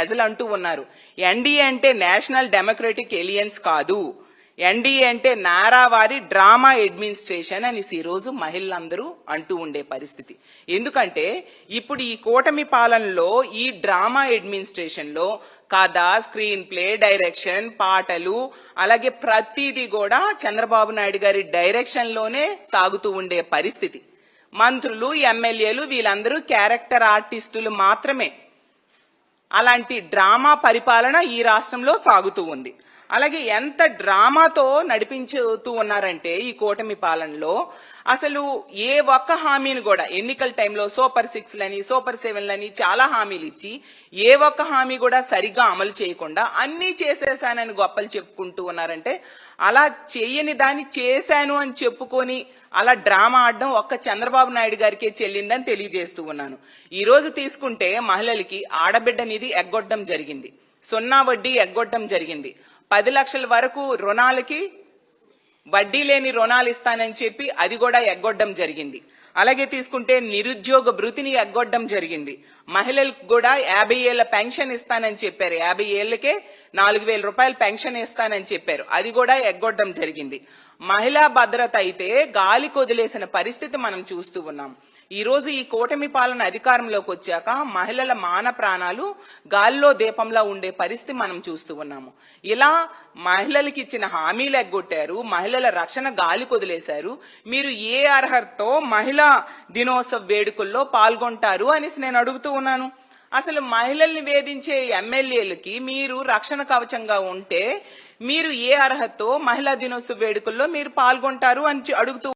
ప్రజలు అంటూ ఉన్నారు. ఎన్డీఏ అంటే నేషనల్ డెమోక్రటిక్ ఎలియన్స్ కాదు, ఎన్డీఏ అంటే నారావారి డ్రామా అడ్మినిస్ట్రేషన్ అని ఈ రోజు మహిళలందరూ అంటూ ఉండే పరిస్థితి. ఎందుకంటే ఇప్పుడు ఈ కూటమి పాలనలో ఈ డ్రామా అడ్మినిస్ట్రేషన్ లో కథ, స్క్రీన్ ప్లే, డైరెక్షన్, పాటలు, అలాగే ప్రతిదీ కూడా చంద్రబాబు నాయుడు గారి డైరెక్షన్ లోనే సాగుతూ ఉండే పరిస్థితి. మంత్రులు, ఎమ్మెల్యేలు వీళ్ళందరూ క్యారెక్టర్ ఆర్టిస్టులు మాత్రమే. అలాంటి డ్రామా పరిపాలన ఈ రాష్ట్రంలో సాగుతూ ఉంది. అలాగే ఎంత డ్రామాతో నడిపించుతూ ఉన్నారంటే ఈ కూటమి పాలనలో అసలు ఏ ఒక్క హామీని కూడా ఎన్నికల టైంలో సూపర్ 6లని, సూపర్ 7లని చాలా హామీలు ఇచ్చి ఏ ఒక్క హామీ కూడా సరిగ్గా అమలు చేయకుండా అన్నీ చేసేసానని గొప్పలు చెప్పుకుంటూ ఉన్నారంటే, అలా చేయని దాన్ని చేశాను అని చెప్పుకొని అలా డ్రామా ఆడడం ఒక్క చంద్రబాబు నాయుడు గారికే చెల్లిందని తెలియజేస్తూ ఉన్నాను. ఈ రోజు తీసుకుంటే మహిళలకి ఆడబిడ్డ నిధి ఎగ్గొట్టడం జరిగింది, సున్నా వడ్డీ ఎగ్గొట్టడం జరిగింది, 10 లక్షల వరకు రుణాలకి వడ్డీ లేని రుణాలు ఇస్తానని చెప్పి అది కూడా ఎగ్గొట్టడం జరిగింది. అలాగే తీసుకుంటే నిరుద్యోగ భృతిని ఎగ్గొట్టడం జరిగింది. మహిళలకు కూడా 50 ఏళ్ల పెన్షన్ ఇస్తానని చెప్పారు, 50 ఏళ్లకే 4,000 రూపాయలు పెన్షన్ ఇస్తానని చెప్పారు, అది కూడా ఎగ్గొట్టడం జరిగింది. మహిళా భద్రత అయితే గాలి కొదిలేసిన పరిస్థితి మనం చూస్తూ ఉన్నాం. ఈ రోజు ఈ కూటమి పాలన అధికారంలోకి వచ్చాక మహిళల మాన ప్రాణాలు గాలిలో దీపంలా ఉండే పరిస్థితి మనం చూస్తూ ఉన్నాము. ఇలా మహిళలకి ఇచ్చిన హామీలు ఎగ్గొట్టారు, మహిళల రక్షణ గాలి కొదిలేశారు. మీరు ఏ అర్హతతో మహిళా దినోత్సవ వేడుకల్లో పాల్గొంటారు అనేసి నేను అడుగుతూ ఉన్నాను. అసలు మహిళల్ని వేధించే ఎమ్మెల్యేలకి మీరు రక్షణ కవచంగా ఉంటే మీరు ఏ అర్హతతో మహిళా దినోత్సవ వేడుకల్లో మీరు పాల్గొంటారు అని అడుగుతూ